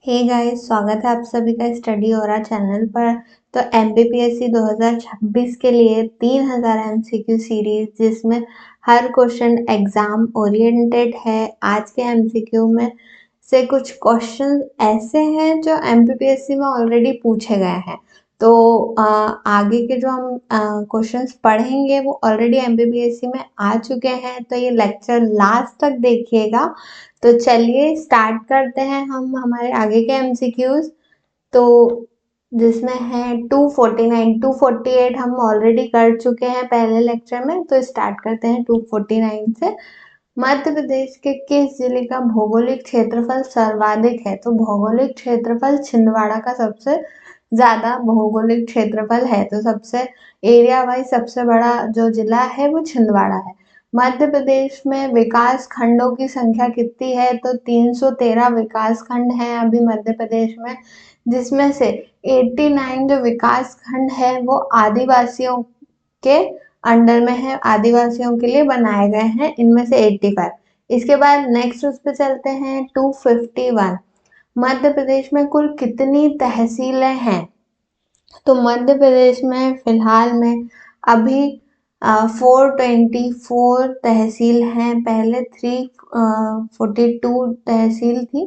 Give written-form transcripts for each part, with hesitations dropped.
Hey guys, स्वागत है आप सभी का स्टडी औरा चैनल पर। तो एमपीपीएससी 2026 के लिए 3000 एमसीक्यू सीरीज जिसमें हर क्वेश्चन एग्जाम ओरिएंटेड है। आज के एमसीक्यू में से कुछ क्वेश्चन ऐसे हैं जो एमपीपीएससी में ऑलरेडी पूछे गए हैं। तो आगे के जो हम क्वेश्चंस पढ़ेंगे वो ऑलरेडी एमपीपीएससी में आ चुके हैं, तो ये लेक्चर लास्ट तक देखिएगा। तो चलिए स्टार्ट करते हैं हम हमारे आगे के एमसीक्यूज। तो जिसमें है 249 248 हम ऑलरेडी कर चुके हैं पहले लेक्चर में, तो स्टार्ट करते हैं 249 से। मध्य प्रदेश के किस जिले का भौगोलिक क्षेत्रफल सर्वाधिक है? तो भौगोलिक क्षेत्रफल छिंदवाड़ा का सबसे ज्यादा भौगोलिक क्षेत्रफल है। तो सबसे एरिया वाइज सबसे बड़ा जो जिला है वो छिंदवाड़ा है। मध्य प्रदेश में विकास खंडों की संख्या कितनी है? तो 313 विकास खंड हैं अभी मध्य प्रदेश में, जिसमें से 89 जो विकास खंड है वो आदिवासियों के अंडर में है, आदिवासियों के लिए बनाए गए हैं इनमें से 85। इसके बाद नेक्स्ट उस पर चलते हैं 251। मध्य प्रदेश में कुल कितनी तहसीलें हैं? तो मध्य प्रदेश में फिलहाल में अभी 424 तहसील हैं। पहले 342 तहसील थी,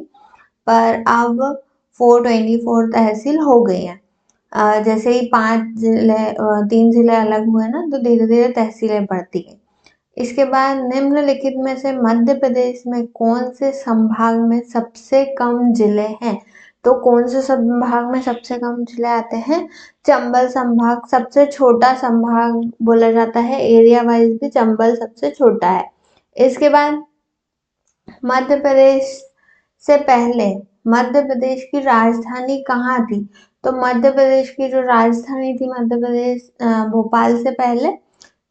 पर अब 424 तहसील हो गई हैं। जैसे ही 3 जिले अलग हुए ना, तो धीरे धीरे तहसीलें बढ़ती गई। इसके बाद निम्नलिखित में से मध्य प्रदेश में कौन से संभाग में सबसे कम जिले हैं? तो कौन से संभाग में सबसे कम जिले आते हैं? चंबल संभाग सबसे छोटा संभाग बोला जाता है, एरिया वाइज भी चंबल सबसे छोटा है। इसके बाद मध्य प्रदेश से पहले मध्य प्रदेश की राजधानी कहाँ थी? तो मध्य प्रदेश की जो राजधानी थी मध्य प्रदेश भोपाल से पहले,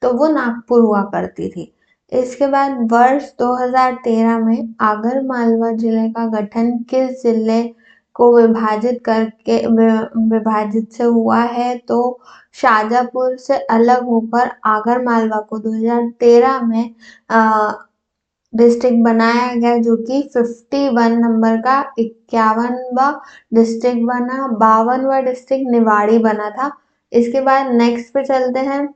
तो वो नागपुर हुआ करती थी। इसके बाद वर्ष 2013 में आगर मालवा जिले का गठन किस जिले को विभाजित से हुआ है? तो शाजापुर से अलग होकर आगर मालवा को 2013 में डिस्ट्रिक्ट बनाया गया, जो कि 51 नंबर का 51वां डिस्ट्रिक्ट बना। 52वां डिस्ट्रिक्ट निवाड़ी बना था। इसके बाद नेक्स्ट पे चलते हैं।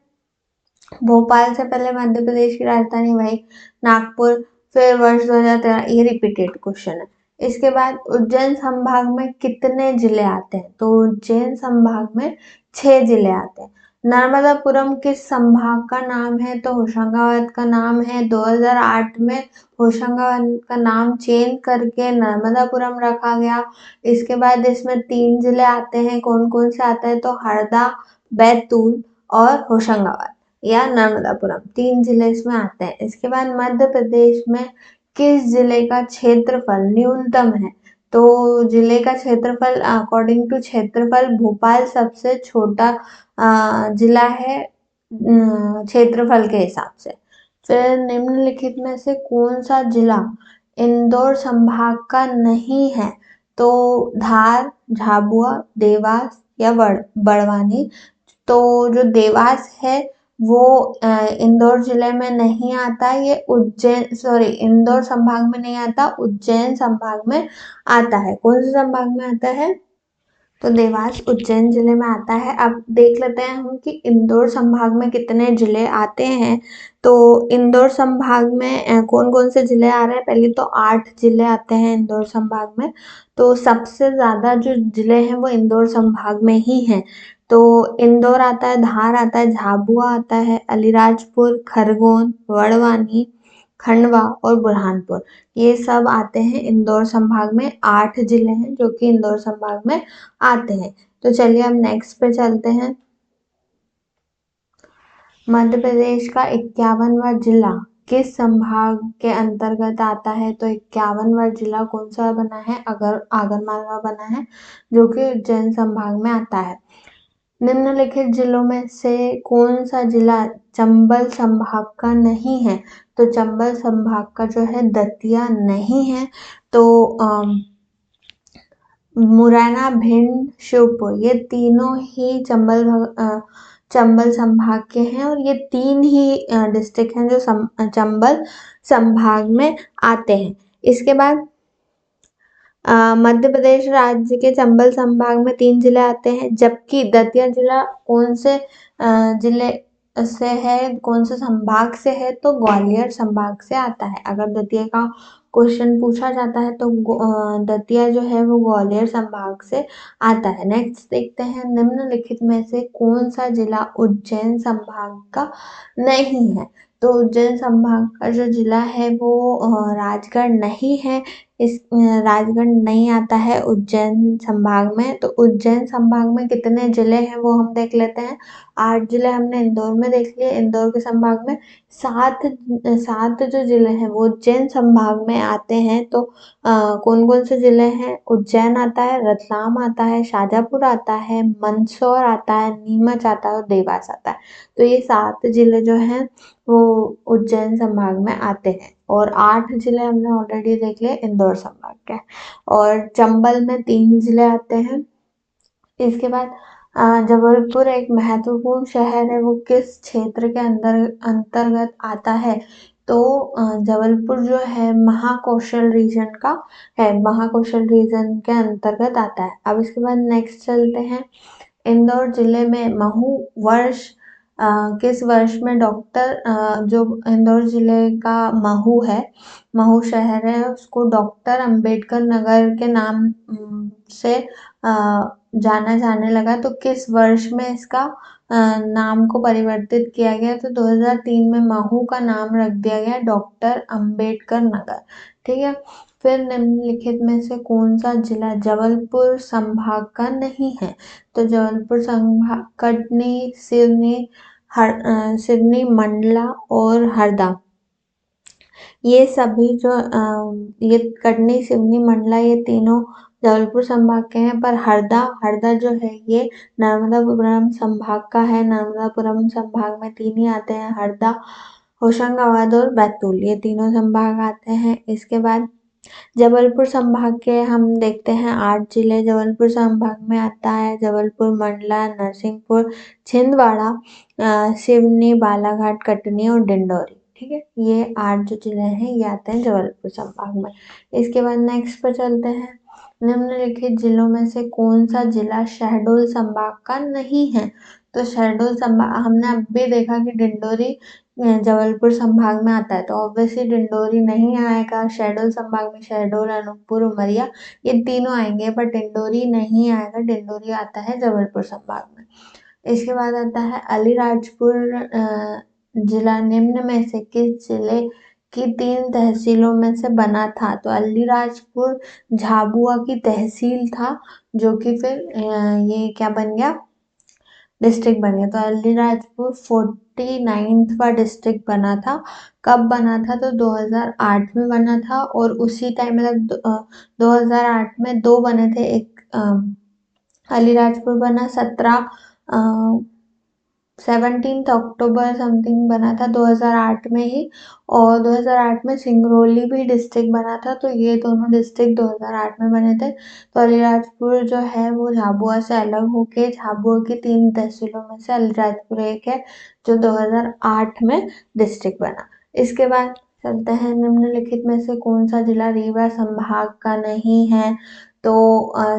भोपाल से पहले मध्य प्रदेश की राजधानी वही नागपुर, फिर वर्ष 2013, ये रिपीटेड क्वेश्चन है। इसके बाद उज्जैन संभाग में कितने जिले आते हैं? तो उज्जैन संभाग में 6 जिले आते हैं। नर्मदापुरम किस संभाग का नाम है? तो होशंगाबाद का नाम है। 2008 में होशंगाबाद का नाम चेंज करके नर्मदापुरम रखा गया। इसके बाद इसमें 3 जिले आते हैं। कौन कौन से आते हैं? तो हरदा, बैतूल और होशंगाबाद या नर्मदापुरम, 3 जिले इसमें आते हैं। इसके बाद मध्य प्रदेश में किस जिले का क्षेत्रफल न्यूनतम है? तो जिले का क्षेत्रफल अकॉर्डिंग टू क्षेत्रफल भोपाल सबसे छोटा जिला है क्षेत्रफल के हिसाब से। फिर निम्नलिखित में से कौन सा जिला इंदौर संभाग का नहीं है? तो धार, झाबुआ, देवास या बड़वानी। तो जो देवास है वो इंदौर जिले में नहीं आता, ये इंदौर संभाग में नहीं आता, उज्जैन संभाग में आता है। कौन से संभाग में आता है? तो देवास उज्जैन जिले में आता है। अब देख लेते हैं हम कि इंदौर संभाग में कितने जिले आते हैं। तो इंदौर संभाग में कौन कौन से जिले आ रहे हैं? पहले तो 8 जिले आते हैं इंदौर संभाग में। तो सबसे ज्यादा जो जिले हैं वो इंदौर संभाग में ही हैं। तो इंदौर आता है, धार आता है, झाबुआ आता है, अलीराजपुर, खरगोन, बड़वानी, खंडवा और बुरहानपुर, ये सब आते हैं इंदौर संभाग में। 8 जिले हैं जो कि इंदौर संभाग में आते हैं। तो चलिए अब नेक्स्ट पे चलते हैं। मध्य प्रदेश का 51वां जिला किस संभाग के अंतर्गत आता है? तो 51वां जिला कौन सा बना है? आगरमालवा बना है, जो कि उज्जैन संभाग में आता है। निम्नलिखित जिलों में से कौन सा जिला चंबल संभाग का नहीं है? तो चंबल संभाग का जो है दतिया नहीं है। तो मुरैना, भिंड, श्योपुर, ये तीनों ही चंबल संभाग के हैं, और ये 3 ही डिस्ट्रिक्ट हैं जो चंबल संभाग में आते हैं। इसके बाद मध्य प्रदेश राज्य के चंबल संभाग में 3 जिले आते हैं, जबकि दतिया जिला कौन से जिले से है, कौन से संभाग से है, तो ग्वालियर संभाग से आता है। अगर दतिया का क्वेश्चन पूछा जाता है तो दतिया जो है वो ग्वालियर संभाग से आता है। नेक्स्ट देखते हैं, निम्नलिखित में से कौन सा जिला उज्जैन संभाग का नहीं है। तो उज्जैन संभाग का जो जिला है वो राजगढ़ नहीं है। राजगढ़ नहीं आता है उज्जैन संभाग में। तो उज्जैन संभाग में कितने जिले हैं वो हम देख लेते हैं। 8 जिले हमने इंदौर में देख लिए। इंदौर के संभाग में सात सात जो जिले हैं वो उज्जैन संभाग में आते हैं। तो कौन कौन से जिले हैं? उज्जैन आता है, रतलाम आता है, शाजापुर आता है, मंदसौर आता है, नीमच आता है और देवास आता है। तो ये 7 जिले जो हैं वो उज्जैन संभाग में आते हैं। और 8 जिले हमने ऑलरेडी देख लिए इंदौर संभाग के। और चंबल में 3 जिले आते हैं। इसके बाद जबलपुर एक महत्वपूर्ण शहर है, वो किस क्षेत्र के अंतर्गत आता है? तो जबलपुर जो है महाकौशल रीजन का है, महाकौशल रीजन के अंतर्गत आता है। अब इसके बाद नेक्स्ट चलते हैं, इंदौर जिले में महू वर्ष किस वर्ष में जो इंदौर जिले का महू है, महू शहर है, उसको डॉक्टर अंबेडकर नगर के नाम से जाना जाने लगा। तो किस वर्ष में इसका नाम को परिवर्तित किया गया? तो 2003 में महू का नाम रख दिया गया डॉक्टर अंबेडकर नगर। ठीक है। फिर निम्नलिखित में से कौन सा जिला जबलपुर संभाग का नहीं है? तो जबलपुर संभाग कटनी, सिवनी, मंडला और हरदा, ये सभी जो ये कटनी, सिवनी, मंडला, ये तीनों जबलपुर संभाग के हैं। पर हरदा हरदा जो है ये नर्मदापुरम संभाग का है। नर्मदापुरम संभाग में 3 ही आते हैं, हरदा, होशंगाबाद और बैतूल, ये तीनों संभाग आते हैं। इसके बाद जबलपुर संभाग के हम देखते हैं 8 जिले जबलपुर संभाग में आता है। जबलपुर, मंडला, नरसिंहपुर, छिंदवाड़ा, सिवनी, बालाघाट, कटनी और डिंडोरी। ठीक है, ये 8 जो जिले हैं ये आते हैं जबलपुर संभाग में। इसके बाद नेक्स्ट पर चलते हैं, निम्नलिखित जिलों में से कौन सा जिला शहडोल संभाग का नहीं है? तो शहडोल संभाग हमने अब भी देखा कि डिंडोरी जबलपुर संभाग में आता है, तो ऑब्वियसली डिंडोरी नहीं आएगा। शहडोल संभाग में शहडोल, अनूपपुर, उमरिया, ये तीनों आएंगे, पर डिंडोरी नहीं आएगा। डिंडोरी आता है जबलपुर संभाग में। इसके बाद आता है अलीराजपुर जिला निम्न में से किस जिले की 3 तहसीलों में से बना था? तो अलीराजपुर झाबुआ की तहसील था, जो कि फिर ये क्या बन गया, डिस्ट्रिक्ट बन गया। तो अलीराजपुर 49वां डिस्ट्रिक्ट बना था। कब बना था? तो 2008 में बना था। और उसी टाइम मतलब 2008 में 2 बने थे, एक अलीराजपुर बना 17 अक्टूबर समथिंग बना था 2008 में ही। और 2008 में सिंगरौली भी डिस्ट्रिक्ट बना था। तो ये दोनों डिस्ट्रिक्ट 2008 में बने थे। तो अलीराजपुर जो है वो झाबुआ से अलग होके झाबुआ की 3 तहसीलों में से अलीराजपुर एक है, जो 2008 में डिस्ट्रिक्ट बना। इसके बाद चलते हैं, निम्नलिखित में से कौन सा जिला रीवा संभाग का नहीं है? तो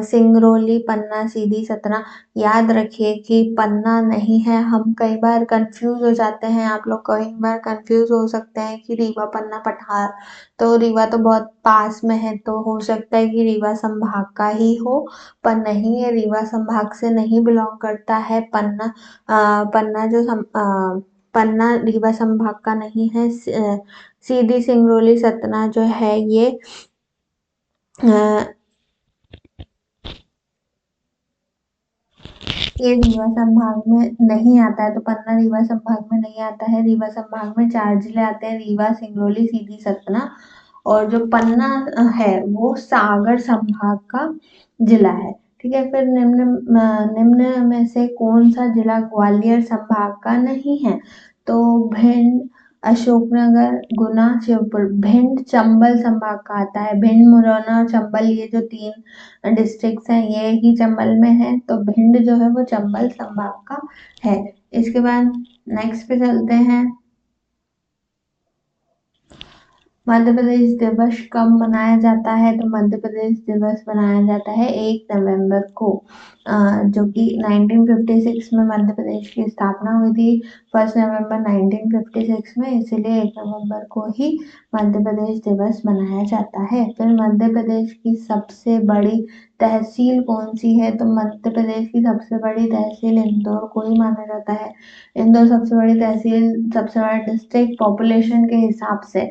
सिंगरौली, पन्ना, सीधी, सतना। याद रखिए कि पन्ना नहीं है। हम कई बार कंफ्यूज हो जाते हैं, आप लोग कई बार कंफ्यूज हो सकते हैं कि रीवा, पन्ना, पठार। तो रीवा तो बहुत पास में है, तो हो सकता है कि रीवा संभाग का ही हो, पर नहीं, ये रीवा संभाग से नहीं बिलोंग करता है। पन्ना रीवा संभाग का नहीं है। सीधी, सिंगरौली, सतना जो है ये रीवा संभाग में नहीं आता है। तो पन्ना रीवा संभाग में नहीं आता है। रीवा संभाग में 4 जिले आते हैं, रीवा, सिंगरौली, सीधी, सतना। और जो पन्ना है वो सागर संभाग का जिला है। ठीक है। फिर निम्न में से कौन सा जिला ग्वालियर संभाग का नहीं है? तो भिंड, अशोकनगर, गुना, श्योपुर। भिंड चंबल संभाग का आता है। भिंड, मुरैना और चंबल, ये जो 3 डिस्ट्रिक्ट्स हैं ये ही चंबल में है। तो भिंड जो है वो चंबल संभाग का है। इसके बाद नेक्स्ट पे चलते हैं, मध्य प्रदेश दिवस कब मनाया जाता है? तो मध्य प्रदेश दिवस मनाया जाता है 1 नवंबर को, जो कि 1956 में मध्य प्रदेश की स्थापना हुई थी, 1 नवंबर 1956 में, इसीलिए 1 नवंबर को ही मध्य प्रदेश दिवस मनाया जाता है। फिर मध्य प्रदेश की सबसे बड़ी तहसील कौन सी है? तो मध्य प्रदेश की सबसे बड़ी तहसील इंदौर को ही माना जाता है। इंदौर सबसे बड़ी तहसील, सबसे बड़ा डिस्ट्रिक्ट पॉपुलेशन के हिसाब से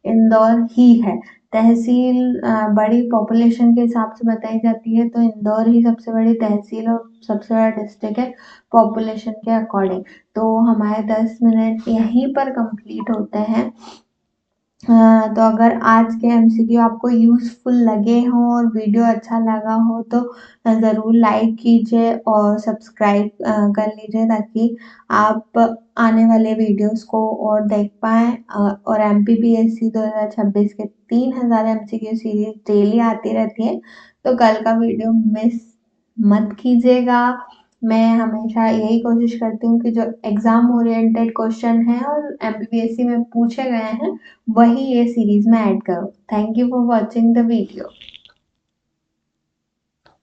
इंदौर ही है। तहसील बड़ी पॉपुलेशन के हिसाब से बताई जाती है, तो इंदौर ही सबसे बड़ी तहसील और सबसे बड़ा डिस्ट्रिक्ट है पॉपुलेशन के अकॉर्डिंग। तो हमारे 10 मिनट यहीं पर कंप्लीट होते हैं। तो अगर आज के एमसीक्यू आपको यूज़फुल लगे हों और वीडियो अच्छा लगा हो तो ज़रूर लाइक कीजिए और सब्सक्राइब कर लीजिए, ताकि आप आने वाले वीडियोस को और देख पाएँ। और एमपीपीएससी 2026 के 3000 एमसीक्यू सीरीज डेली आती रहती है, तो कल का वीडियो मिस मत कीजिएगा। मैं हमेशा यही कोशिश करती हूँ कि जो एग्ज़ाम ओरिएंटेड क्वेश्चन हैं और एमपीपीएससी में पूछे गए हैं, वही ये सीरीज में ऐड करो। Thank you for watching the video.